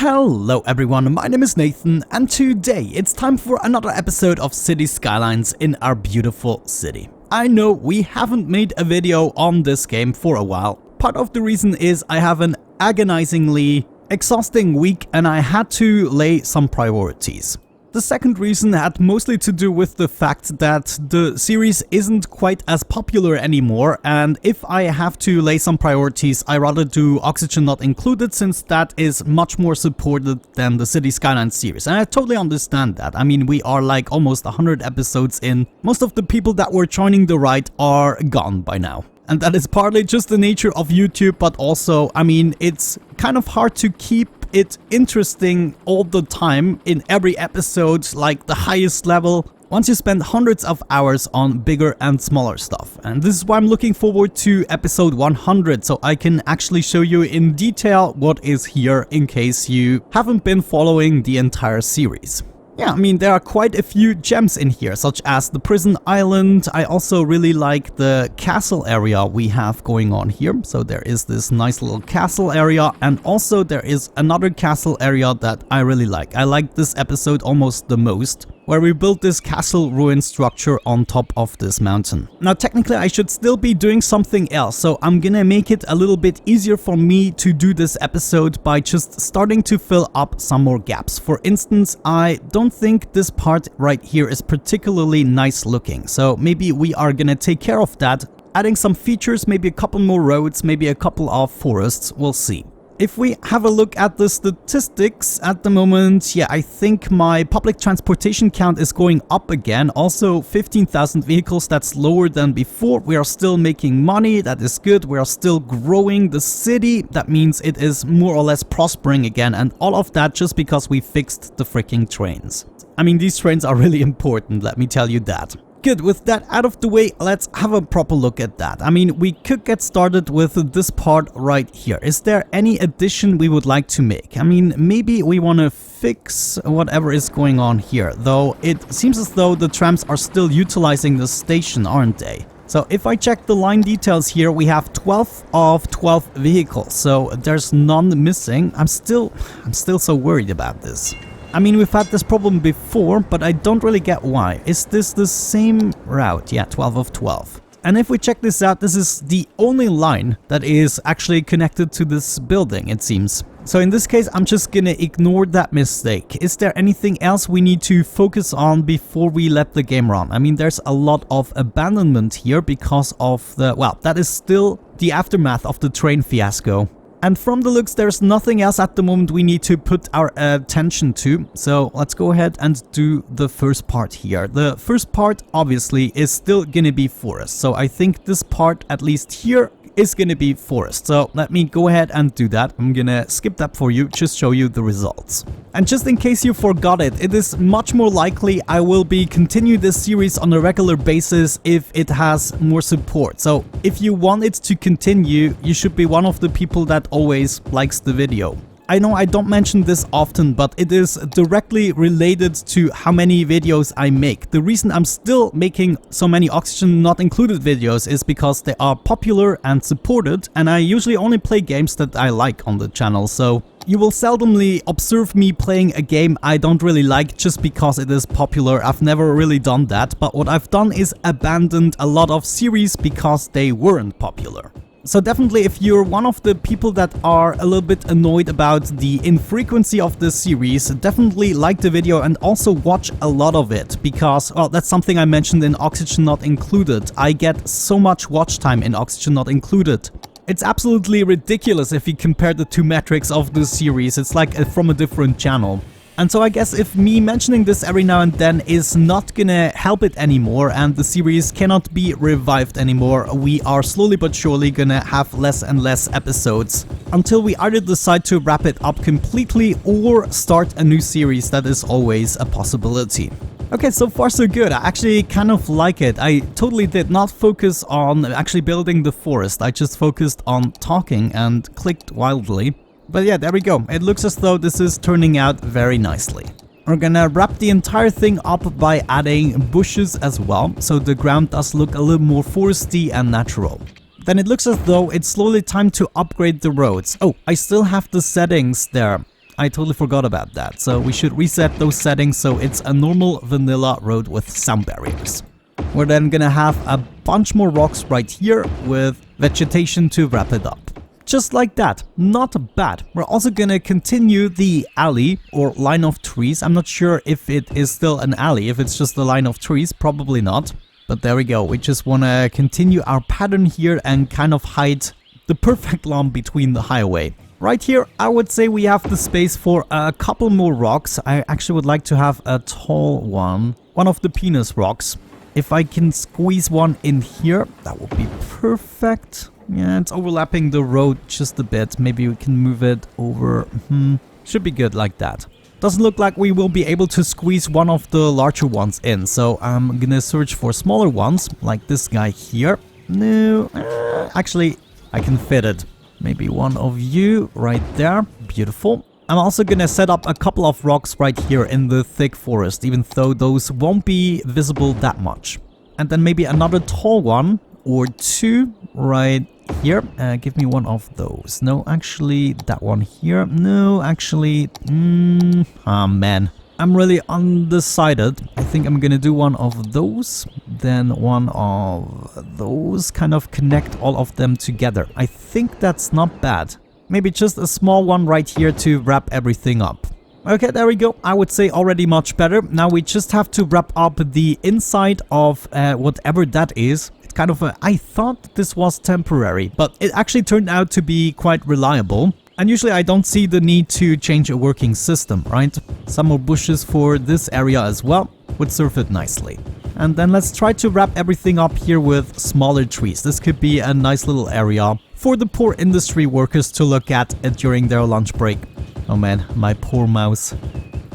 Hello everyone, my name is Nathan and today it's time for another episode of City Skylines in our beautiful city. I know we haven't made a video on this game for a while. Part of the reason is I have an agonizingly exhausting week and I had to lay some priorities. The second reason had mostly to do with the fact that the series isn't quite as popular anymore, and if I have to lay some priorities, I rather do Oxygen Not Included, since that is much more supported than the City Skylines series. And I totally understand that. I mean, we are like almost 100 episodes in. Most of the people that were joining the ride are gone by now. And that is partly just the nature of YouTube, but also, I mean, it's kind of hard to keep it interesting all the time in every episode, like the highest level, once you spend hundreds of hours on bigger and smaller stuff. And this is why I'm looking forward to episode 100, so I can actually show you in detail what is here in case you haven't been following the entire series. Yeah, I mean, there are quite a few gems in here, such as the prison island. I also really like the castle area we have going on here. So there is this nice little castle area, and also there is another castle area that I really like. I like this episode almost the most, where we built this castle ruin structure on top of this mountain. Now, technically, I should still be doing something else, so I'm gonna make it a little bit easier for me to do this episode by just starting to fill up some more gaps. For instance, I don't think this part right here is particularly nice looking, so maybe we are gonna take care of that, adding some features, maybe a couple more roads, maybe a couple of forests, we'll see. If we have a look at the statistics at the moment, yeah, I think my public transportation count is going up again. Also 15,000 vehicles, that's lower than before. We are still making money, that is good. We are still growing the city, that means it is more or less prospering again, and all of that just because we fixed the freaking trains. I mean, these trains are really important, let me tell you that. Good, with that out of the way, let's have a proper look at that. I mean, we could get started with this part right here. Is there any addition we would like to make? I mean, maybe we want to fix whatever is going on here, though it seems as though the trams are still utilizing the station, aren't they? So if I check the line details here, we have 12 of 12 vehicles, so there's none missing. I'm still so worried about this. I mean, we've had this problem before, but I don't really get why. Is this the same route? Yeah, 12 of 12. And if we check this out, this is the only line that is actually connected to this building, it seems. So in this case, I'm just gonna ignore that mistake. Is there anything else we need to focus on before we let the game run? I mean, there's a lot of abandonment here because of the, well, that is still the aftermath of the train fiasco. And from the looks, there's nothing else at the moment we need to put our attention to. So let's go ahead and do the first part here. The first part, obviously, is still gonna be forest. So I think this part, at least here, is gonna be forest. So let me go ahead and do that. I'm gonna skip that for you, just show you the results. And just in case you forgot it, it is much more likely I will be continuing this series on a regular basis if it has more support. So if you want it to continue, you should be one of the people that always likes the video. I know I don't mention this often, but it is directly related to how many videos I make. The reason I'm still making so many Oxygen Not Included videos is because they are popular and supported, and I usually only play games that I like on the channel, so you will seldomly observe me playing a game I don't really like just because it is popular. I've never really done that, but what I've done is abandoned a lot of series because they weren't popular. So definitely, if you're one of the people that are a little bit annoyed about the infrequency of this series, definitely like the video and also watch a lot of it, because, well, that's something I mentioned in Oxygen Not Included. I get so much watch time in Oxygen Not Included. It's absolutely ridiculous if you compare the two metrics of the series. It's like from a different channel. And so I guess if me mentioning this every now and then is not gonna help it anymore and the series cannot be revived anymore, we are slowly but surely gonna have less and less episodes until we either decide to wrap it up completely or start a new series. That is always a possibility. Okay, so far so good. I actually kind of like it. I totally did not focus on actually building the forest. I just focused on talking and clicked wildly. But yeah, there we go. It looks as though this is turning out very nicely. We're gonna wrap the entire thing up by adding bushes as well, so the ground does look a little more foresty and natural. Then it looks as though it's slowly time to upgrade the roads. Oh, I still have the settings there. I totally forgot about that. So we should reset those settings so it's a normal vanilla road with sound barriers. We're then gonna have a bunch more rocks right here with vegetation to wrap it up. Just like that, not bad. We're also gonna continue the alley or line of trees. I'm not sure if it is still an alley, if it's just a line of trees, probably not. But there we go, we just wanna continue our pattern here and kind of hide the perfect lawn between the highway. Right here, I would say we have the space for a couple more rocks. I actually would like to have a tall one of the penis rocks. If I can squeeze one in here, that would be perfect. Yeah, it's overlapping the road just a bit. Maybe we can move it over. Should be good like that. Doesn't look like we will be able to squeeze one of the larger ones in. So I'm gonna search for smaller ones, like this guy here. No, actually, I can fit it. Maybe one of you right there. Beautiful. I'm also gonna set up a couple of rocks right here in the thick forest, even though those won't be visible that much. And then maybe another tall one or two right here. Give me one of those. No, actually, that one here. No, actually, man. I'm really undecided. I think I'm gonna do one of those, then one of those, kind of connect all of them together. I think that's not bad. Maybe just a small one right here to wrap everything up. Okay, there we go. I would say already much better. Now we just have to wrap up the inside of whatever that is. It's kind of I thought this was temporary, but it actually turned out to be quite reliable. And usually I don't see the need to change a working system, right? Some more bushes for this area as well would serve it nicely. And then let's try to wrap everything up here with smaller trees. This could be a nice little area for the poor industry workers to look at during their lunch break. Oh man, my poor mouse.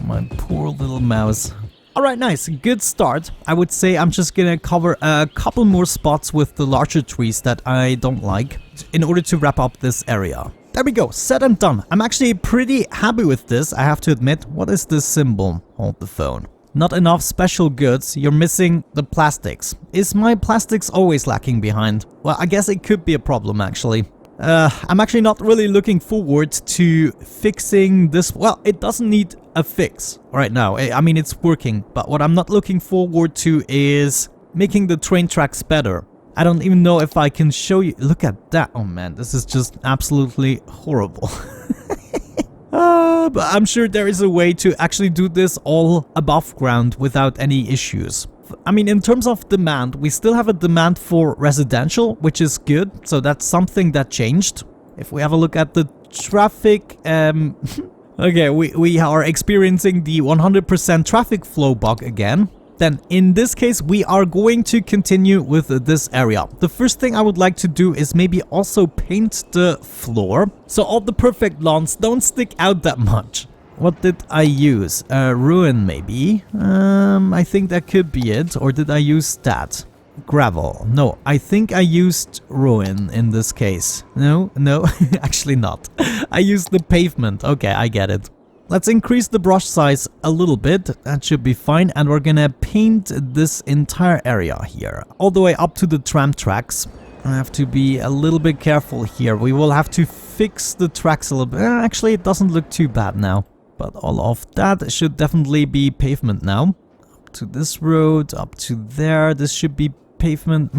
My poor little mouse. Alright, nice. Good start. I would say I'm just gonna cover a couple more spots with the larger trees that I don't like in order to wrap up this area. There we go, said and done. I'm actually pretty happy with this, I have to admit. What is this symbol? Hold the phone. Not enough special goods, you're missing the plastics. Is my plastics always lacking behind? Well, I guess it could be a problem actually. I'm actually not really looking forward to fixing this. Well, it doesn't need a fix right now. I mean, it's working, but what I'm not looking forward to is making the train tracks better. I don't even know if I can show you. Look at that. Oh man, this is just absolutely horrible. But I'm sure there is a way to actually do this all above ground without any issues. I mean, in terms of demand, we still have a demand for residential, which is good. So that's something that changed. If we have a look at the traffic, okay, we are experiencing the 100% traffic flow bug again. Then in this case, we are going to continue with this area. The first thing I would like to do is maybe also paint the floor, so all the perfect lawns don't stick out that much. What did I use? Ruin maybe? I think that could be it. Or did I use that? Gravel. No, I think I used ruin in this case. No, actually not. I used the pavement. Okay, I get it. Let's increase the brush size a little bit, that should be fine, and we're gonna paint this entire area here, all the way up to the tram tracks. I have to be a little bit careful here, we will have to fix the tracks a little bit. Actually, it doesn't look too bad now, but all of that should definitely be pavement now. Up to this road, up to there, this should be pavement.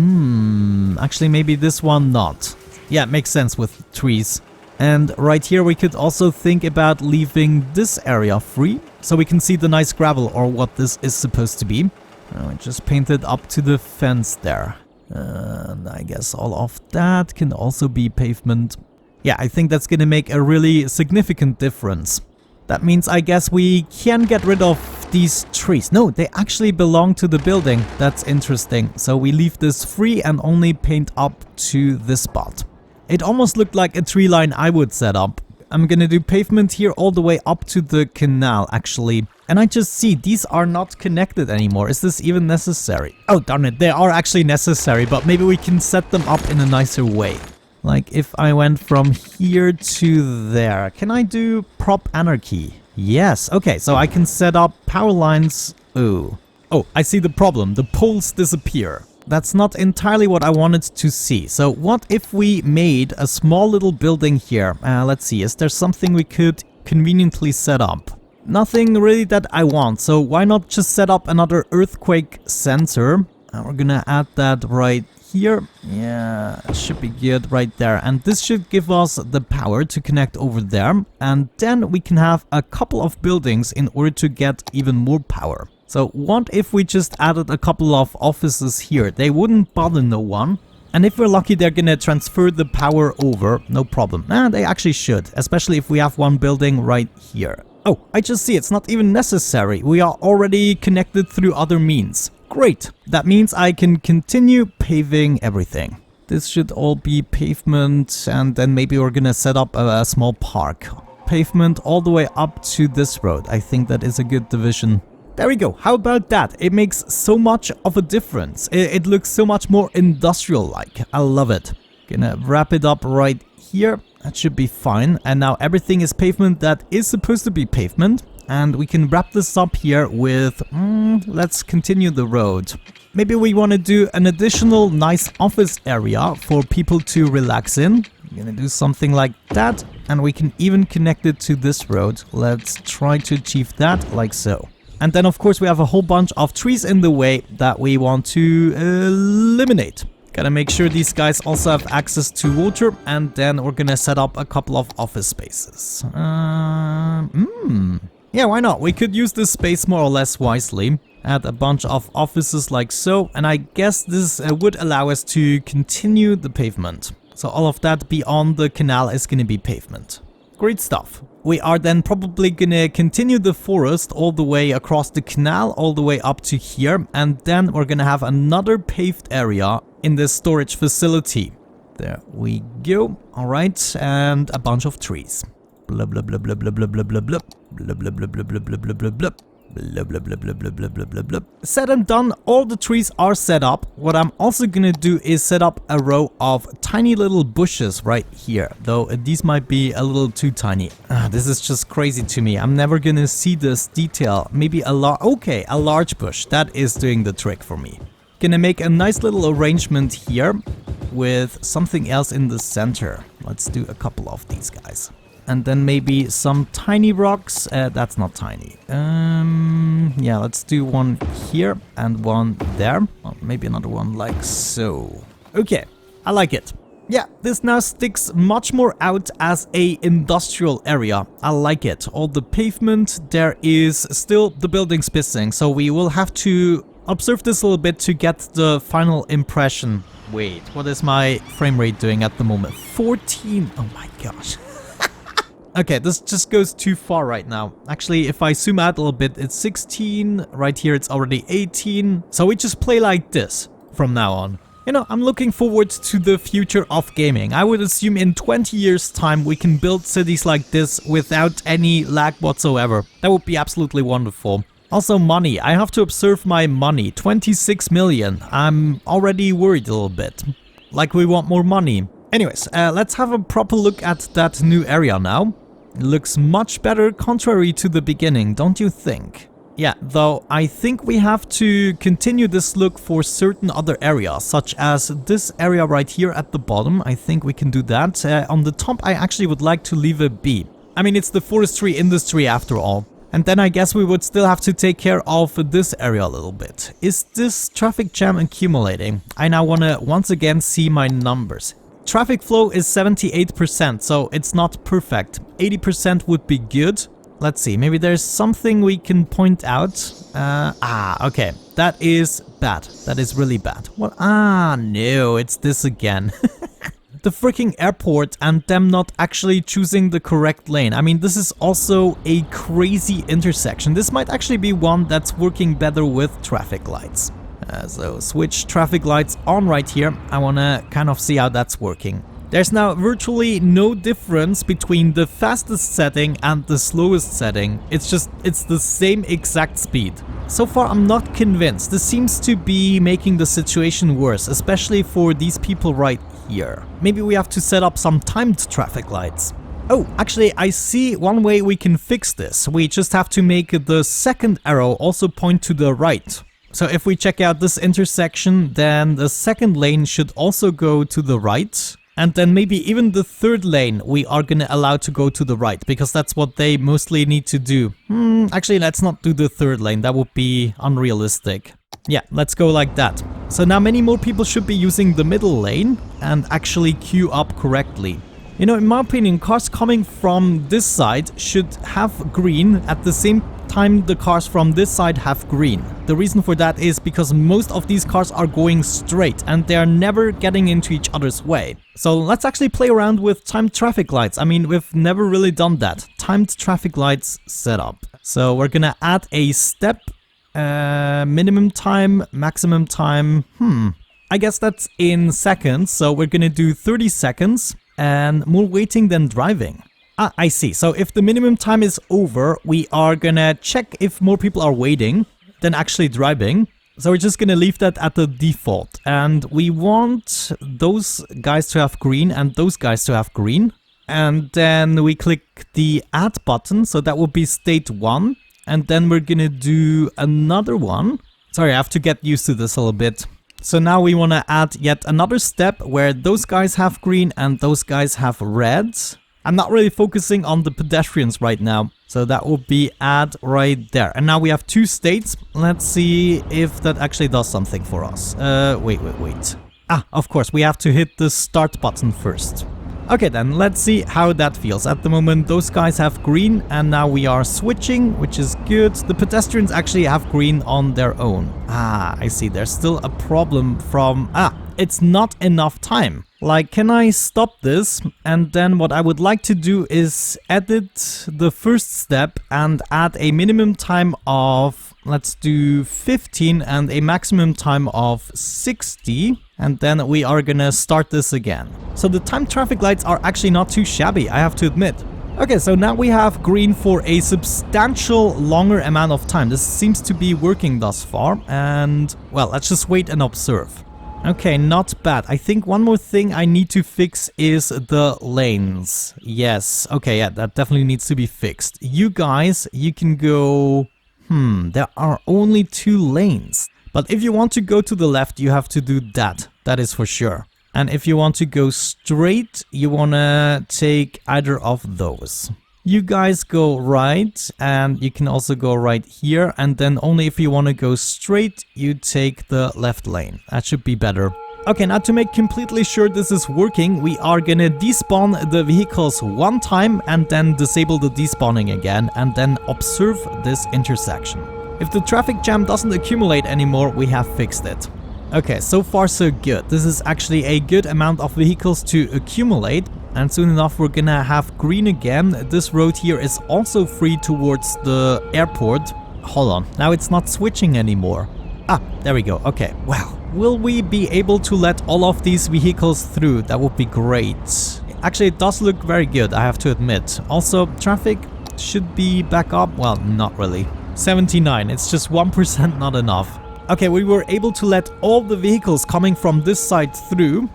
Actually maybe this one not. Yeah, it makes sense with trees. And right here we could also think about leaving this area free, so we can see the nice gravel or what this is supposed to be. I just painted up to the fence there. And I guess all of that can also be pavement. Yeah, I think that's gonna make a really significant difference. That means I guess we can get rid of these trees. No, they actually belong to the building. That's interesting. So we leave this free and only paint up to this spot. It almost looked like a tree line I would set up. I'm gonna do pavement here all the way up to the canal actually. And I just see these are not connected anymore. Is this even necessary? Oh darn it, they are actually necessary, but maybe we can set them up in a nicer way. Like if I went from here to there. Can I do prop anarchy? Yes, okay, so I can set up power lines. Ooh. Oh, I see the problem. The poles disappear. That's not entirely what I wanted to see. So what if we made a small little building here? Let's see, is there something we could conveniently set up. Nothing really that I want, so why not just set up another earthquake sensor? And we're gonna add that right here. Yeah, it should be good right there. And this should give us the power to connect over there. And then we can have a couple of buildings in order to get even more power. So what if we just added a couple of offices here? They wouldn't bother no one. And if we're lucky, they're gonna transfer the power over, no problem. They actually should, especially if we have one building right here. Oh, I just see it's not even necessary. We are already connected through other means. Great. That means I can continue paving everything. This should all be pavement, and then maybe we're gonna set up a small park. Pavement all the way up to this road. I think that is a good division. There we go. How about that? It makes so much of a difference. It looks so much more industrial-like. I love it. Gonna wrap it up right here. That should be fine. And now everything is pavement that is supposed to be pavement. And we can wrap this up here with, let's continue the road. Maybe we want to do an additional nice office area for people to relax in. I'm gonna do something like that. And we can even connect it to this road. Let's try to achieve that like so. And then of course we have a whole bunch of trees in the way that we want to eliminate. Gotta make sure these guys also have access to water, and then we're gonna set up a couple of office spaces. Yeah, why not? We could use this space more or less wisely. Add a bunch of offices like so, and I guess this would allow us to continue the pavement. So all of that beyond the canal is gonna be pavement. Great stuff. We are then probably gonna continue the forest all the way across the canal, all the way up to here, and then we're gonna have another paved area in this storage facility. There we go. All right, and a bunch of trees. Blah blah blah blah blah blah blah blah blah blah blah blah blah blah blah blah blah blah. Blah blah blah blah blah blah blah blah blah. Said and done, all the trees are set up. What I'm also gonna do is set up a row of tiny little bushes right here, though these might be a little too tiny. This is just crazy to me. I'm never gonna see this detail. Maybe a large bush. That is doing the trick for me. Gonna make a nice little arrangement here with something else in the center. Let's do a couple of these guys. And then maybe some tiny rocks. That's not tiny. Yeah, let's do one here and one there. Or maybe another one like so. Okay, I like it. Yeah, this now sticks much more out as a industrial area. I like it. All the pavement, there is still the buildings missing. So we will have to observe this a little bit to get the final impression. Wait, what is my frame rate doing at the moment? 14. Oh my gosh. Okay, this just goes too far right now. Actually, if I zoom out a little bit, it's 16. Right here, it's already 18. So we just play like this from now on. You know, I'm looking forward to the future of gaming. I would assume in 20 years' time, we can build cities like this without any lag whatsoever. That would be absolutely wonderful. Also, money. I have to observe my money. 26 million. I'm already worried a little bit. Like we want more money. Anyways, let's have a proper look at that new area now. It looks much better contrary to the beginning, don't you think? Yeah, though I think we have to continue this look for certain other areas, such as this area right here at the bottom. I think we can do that. On the top, I actually would like to leave a B. I mean, it's the forestry industry after all. And then I guess we would still have to take care of this area a little bit. Is this traffic jam accumulating? I now want to once again see my numbers. Traffic flow is 78%, so it's not perfect. 80% would be good. Let's see, maybe there's something we can point out. Okay, that is bad. That is really bad. What? No, it's this again. The freaking airport and them not actually choosing the correct lane. I mean, this is also a crazy intersection. This might actually be one that's working better with traffic lights. So switch traffic lights on right here. I want to kind of see how that's working. There's now virtually no difference between the fastest setting and the slowest setting. It's the same exact speed. So far, I'm not convinced. This seems to be making the situation worse, especially for these people right here. Maybe we have to set up some timed traffic lights. Oh, actually, I see one way we can fix this. We just have to make the second arrow also point to the right. So if we check out this intersection, then the second lane should also go to the right. And then maybe even the third lane we are gonna allow to go to the right, because that's what they mostly need to do. Actually, let's not do the third lane, that would be unrealistic. Yeah, let's go like that. So now many more people should be using the middle lane and actually queue up correctly. You know, in my opinion, cars coming from this side should have green at the same time the cars from this side have green. The reason for that is because most of these cars are going straight and they're never getting into each other's way. So let's actually play around with timed traffic lights. I mean, we've never really done that. Timed traffic lights setup. So we're gonna add a step, minimum time, maximum time. I guess that's in seconds. So we're gonna do 30 seconds. And more waiting than driving. Ah, I see. So if the minimum time is over, we are gonna check if more people are waiting than actually driving. So we're just gonna leave that at the default. And we want those guys to have green and those guys to have green. And then we click the add button. So that will be state 1. And then we're gonna do another one. Sorry, I have to get used to this a little bit. So now we want to add yet another step where those guys have green and those guys have red. I'm not really focusing on the pedestrians right now. So that will be add right there. And now we have 2 states. Let's see if that actually does something for us. Wait. Ah, of course, we have to hit the start button first. Okay, then let's see how that feels. At the moment, those guys have green and now we are switching, which is good. The pedestrians actually have green on their own. Ah, I see. There's still a problem from... Ah, it's not enough time. Like, can I stop this? And then what I would like to do is edit the first step and add a minimum time of, let's do 15 and a maximum time of 60. And then we are gonna start this again. So the timed traffic lights are actually not too shabby, I have to admit. Okay, so now we have green for a substantial longer amount of time. This seems to be working thus far. And, well, let's just wait and observe. Okay, not bad. I think one more thing I need to fix is the lanes. Yes, okay, yeah, that definitely needs to be fixed. You guys, you can go... there are only 2 lanes. But if you want to go to the left, you have to do that. That is for sure. And if you want to go straight, you want to take either of those. You guys go right, and you can also go right here. And then only if you want to go straight, you take the left lane. That should be better. Okay, now to make completely sure this is working, we are gonna despawn the vehicles one time and then disable the despawning again and then observe this intersection. If the traffic jam doesn't accumulate anymore, we have fixed it. Okay, so far so good. This is actually a good amount of vehicles to accumulate. And soon enough we're gonna have green again. This road here is also free towards the airport. Hold on, now it's not switching anymore. Ah, there we go. Okay, well, will we be able to let all of these vehicles through? That would be great. Actually, it does look very good, I have to admit. Also, traffic should be back up. Well, not really. 79, it's just 1% not enough. Okay, we were able to let all the vehicles coming from this side through.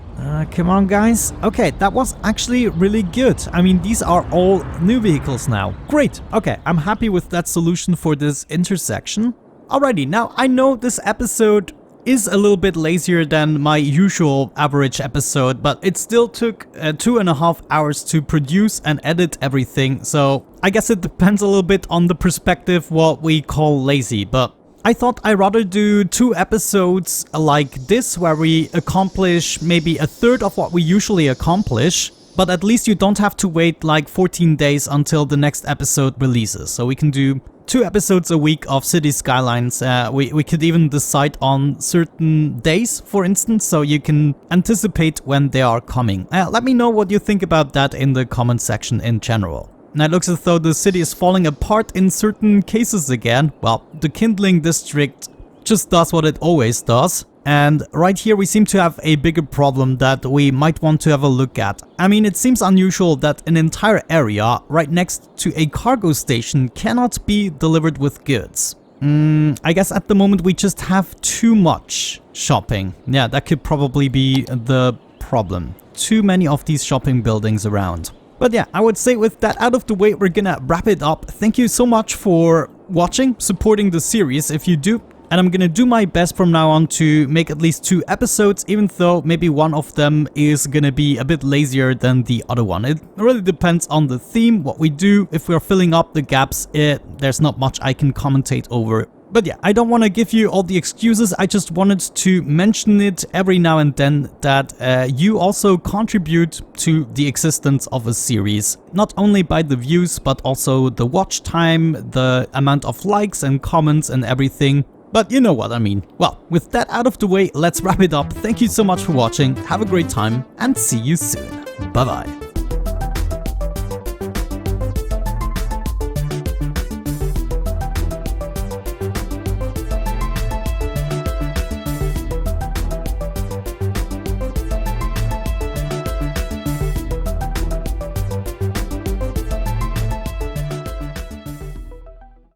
Come on, guys. Okay, that was actually really good. I mean, these are all new vehicles now. Great. Okay, I'm happy with that solution for this intersection. Alrighty, now I know this episode is a little bit lazier than my usual average episode, but it still took 2.5 hours to produce and edit everything, so I guess it depends a little bit on the perspective what we call lazy, but I thought I'd rather do 2 episodes like this where we accomplish maybe a third of what we usually accomplish, but at least you don't have to wait like 14 days until the next episode releases, so we can do 2 episodes a week of City Skylines. We could even decide on certain days, for instance, so you can anticipate when they are coming. Let me know what you think about that in the comment section in general. Now it looks as though the city is falling apart in certain cases again. Well, the Kindling district just does what it always does. And right here we seem to have a bigger problem that we might want to have a look at. I mean, it seems unusual that an entire area right next to a cargo station cannot be delivered with goods. I guess at the moment we just have too much shopping. Yeah, that could probably be the problem. Too many of these shopping buildings around. But yeah, I would say with that out of the way, we're gonna wrap it up. Thank you so much for watching, supporting the series. If you do, And I'm gonna do my best from now on to make at least 2 episodes, even though maybe one of them is gonna be a bit lazier than the other one. It really depends on the theme, what we do. If we're filling up the gaps, there's not much I can commentate over. But yeah, I don't want to give you all the excuses, I just wanted to mention it every now and then that you also contribute to the existence of a series. Not only by the views, but also the watch time, the amount of likes and comments and everything. But you know what I mean. Well, with that out of the way, let's wrap it up. Thank you so much for watching, have a great time, and see you soon. Bye bye.